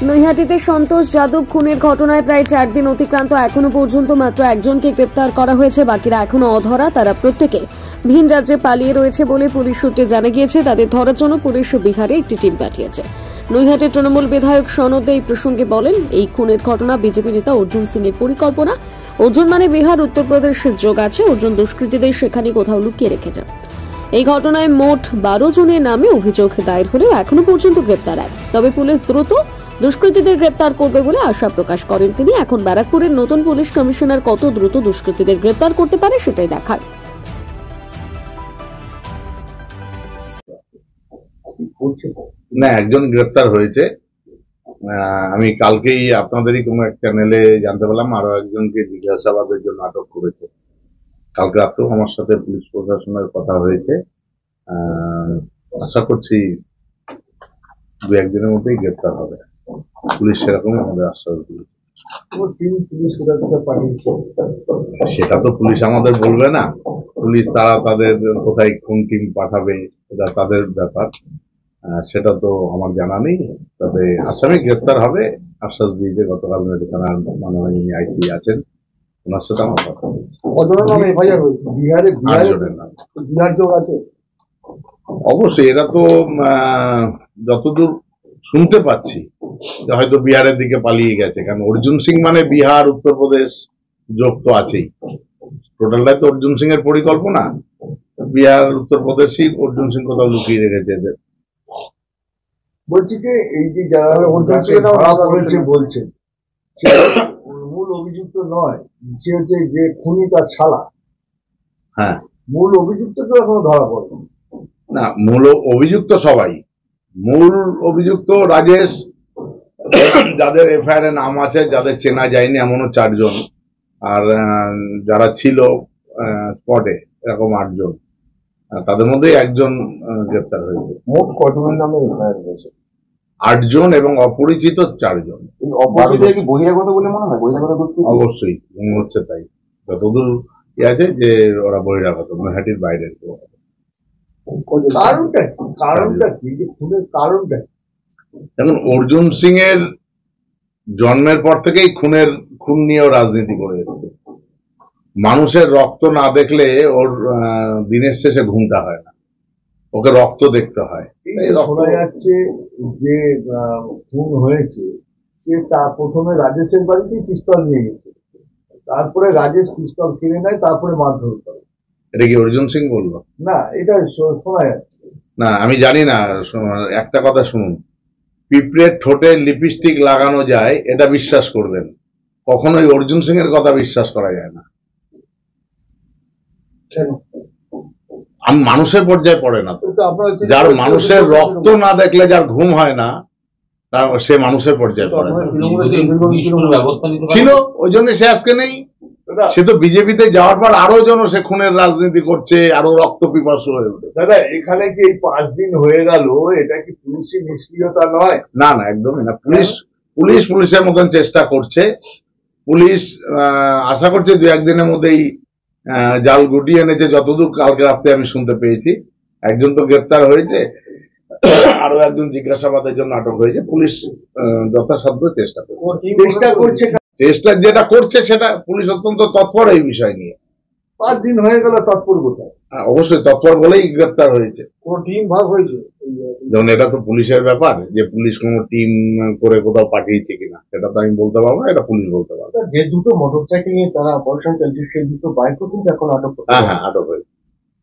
নৈহাটিতে সন্তোষ যাদব খুনের ঘটনায় প্রায় 4 দিন অতিক্রান্ত, এখনো পর্যন্ত মাত্র একজনকে গ্রেপ্তার করা হয়েছে, বাকিরা এখনো অধরা। তারা প্রত্যেকে ভিন রাজ্যে পালিয়ে রয়েছে বলে পুলিশ সূত্রে জানা গিয়েছে। তাদের ধরার জন্য পুলিশ বিহারে একটি টিম পাঠিয়েছে। নৈহাটির তৃণমূল বিধায়ক সনদ দে এই প্রসঙ্গে বলেন, এই খুনের ঘটনা বিজেপি নেতা অর্জুন সিং এর পরিকল্পনা। অর্জুন মানে বিহার, উত্তরপ্রদেশের যোগ আছে। অর্জুন দুষ্কৃতীদের সেখানে কোথাও লুকিয়ে রেখেছে। এই ঘটনায় মোট 12 জনের নামে অভিযোগ দায়ের হলেও এখনো পর্যন্ত গ্রেপ্তার এক। তবে পুলিশ দ্রুত দুষ্কৃতীদের গ্রেপ্তার করবে বলে আশা প্রকাশ করেন তিনি। এখন ব্যারাকপুরের নতুন পুলিশ কমিশনার কত দ্রুত দুষ্কৃতীদের গ্রেপ্তার করতে পারে সেটাই দেখার। না, একজন গ্রেপ্তার হয়েছে। আমি কালকেই আপনাদেরই কোনো এক চ্যানেলে জানতে পারলাম আরো একজনকে জিজ্ঞাসাবাদের জন্য আটক করেছে। কালকে রাতেও আমার সাথে পুলিশ প্রশাসনের কথা হয়েছে। আশা করছি 2-1 দিনের মধ্যেই গ্রেপ্তার হবে। পুলিশ সেরকম আমাদের আশ্বাস দিয়েছে। সেটা তো পুলিশ আমাদের বলবে না। পুলিশ তারা তাদের কোথায় কোন টিম পাঠাবে এটা তাদের ব্যাপার, সেটা তো আমার জানা নেই। তবে আসামি গ্রেপ্তার হবে আশ্বাস দিয়েছে। গতকাল থানার মাননীয় আইসি আছেন, ওনার সাথে আমার কথা অবশ্যই। এরা তো যতদূর শুনতে পাচ্ছি হয়তো বিহারের দিকে পালিয়ে গেছে, কারণ অর্জুন সিং মানে বিহার উত্তরপ্রদেশ যোগ তো আছেই। টোটালটাই তো অর্জুন সিং এর পরিকল্পনা। বিহার উত্তরপ্রদেশই অর্জুন সিং কোথাও লুকিয়ে রেখেছে এদের। বলছি যে এই যে যারা বলছেন মূল অভিযুক্ত নয়, সে হচ্ছে যে খুনি তার শালা। হ্যাঁ, মূল অভিযুক্ত তো এখনো ধরা পড়ে না। মূল অভিযুক্ত সবাই। মূল অভিযুক্ত রাজেশ, যাদের এফআইআর এর নাম আছে, যাদের চেনা যায়নি এমনও 4 জন, আর যারা ছিল স্পটে এরকম 8 জন। তাদের মধ্যে একজন গ্রেপ্তার হয়েছে। মোট কতজনের নামে এফআইআর হয়েছে? 8 জন এবং অপরিচিত 4 জন। এই অপরিচিত কি বহিরাগত বলে মনে হয়? বহিরাগত অবশ্যই মনে হচ্ছে তাই। যতদূর আছে যে ওরা বহিরাগত, নৈহাটির বাইরের। কারণটা কি যে খুনের কারণটা? দেখুন, অর্জুন সিং এর জন্মের পর থেকেই খুন নিয়েও রাজনীতি করে এসছে। মানুষের রক্ত না দেখলে ওর দিনের শেষে ঘুমটা হয় না, ওকে রক্ত দেখতে হয়। শোনা যাচ্ছে যে খুন হয়েছে সে প্রথমে রাজেশের বাড়িতেই পিস্তল নিয়ে গেছে, তারপরে রাজেশ পিস্তল কিনে নেয়, তারপরে মারধর করে। এটা কি অর্জুন সিং বললো? না, এটা শোনা যাচ্ছে। না, আমি জানি না। একটা কথা শুনুন, পিঁপড়ের ঠোঁটে লিপস্টিক লাগানো যায় এটা বিশ্বাস করবেন, কখনোই অর্জুন সিং এর কথা বিশ্বাস করা যায় না। কেন? আমি মানুষের পর্যায়ে পড়ে না তো। যার মানুষের রক্ত না দেখলে যার ঘুম হয় না, সে মানুষের পর্যায়ে পড়ে না। ছিল, ওই জন্য সে আজকে নেই। সে তো বিজেপিতে যাওয়ার পর আরো যেন সে খুনের রাজনীতি করছে, আরো রক্ত পিপাসু হয়ে ওঠে। দাদা, এখানে কি এই 5 দিন হয়ে গেল, এটা কি পুলিশি নিষ্ক্রিয়তা নয়? না না, একদমই না। পুলিশের মতন চেষ্টা করছে। পুলিশ আশা করছে 2-1 দিনের মধ্যেই জাল গুটিয়ে এনেছে, যতদূর কালকে রাতে আমি শুনতে পেয়েছি। একজন তো গ্রেপ্তার হয়েছে, আরো একজন জিজ্ঞাসাবাদের জন্য আটক হয়েছে। পুলিশ যথাসাধ্য চেষ্টা করছে। চেষ্টা যেটা করছে সেটা পুলিশ অত্যন্ত তৎপর এই বিষয় নিয়ে। 5 দিন হয়ে গেল, তৎপর কোথায়? অবশ্যই তৎপর বলেই গ্রেপ্তার হয়েছে। কোন টিম ভাগ হয়েছে? যেমন এটা তো পুলিশের ব্যাপার, যে পুলিশ কোনো টিম করে কোথাও পাঠিয়েছে কিনা সেটা তো আমি বলতে পারবো না, এটা পুলিশ বলতে পারবে। যে দুটো মোটরসাইকেল নিয়ে তারা অপারেশন চালিয়েছে, সেই দুটো বাইকও কিন্তু এখন আটক। হ্যাঁ, আটক হয়েছে।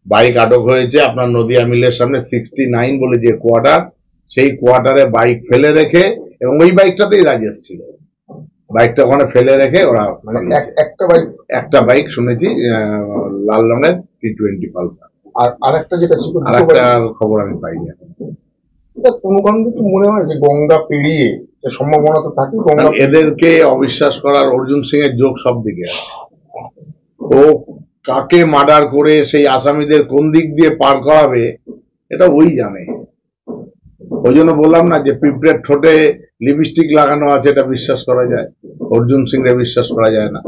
বাইক আটক হয়েছে আপনার নদিয়া মিলের সামনে 69 বলে যে কোয়ার্টার, সেই কোয়ার্টারে বাইক ফেলে রেখে, এবং ওই বাইকটাতেই রাজেশ ছিল। বাইকটা ওখানে ফেলে রেখে ওরা একটা বাইক শুনেছি লাল রঙের T20 পালসার। আর একটা যেটা ছিল, আর একটা খবর আমি পাইনি এখন। কোনো কারণে তো মনে হয় যে গঙ্গা পেরিয়ে সম্ভাবনা তো থাকে। এদেরকে অবিশ্বাস করার অর্জুন সিং এর যোগ সব দিকে আছে। ও কাকে মার্ডার করে সেই আসামিদের কোন দিক দিয়ে পার করাবে এটা ওই জানে। ওই জন্য বললাম না যে পিঁপড়ের ঠোঁটে লিপস্টিক লাগানো আছে এটা বিশ্বাস করা যায়, অর্জুন সিং এর বিশ্বাস করা যায় না।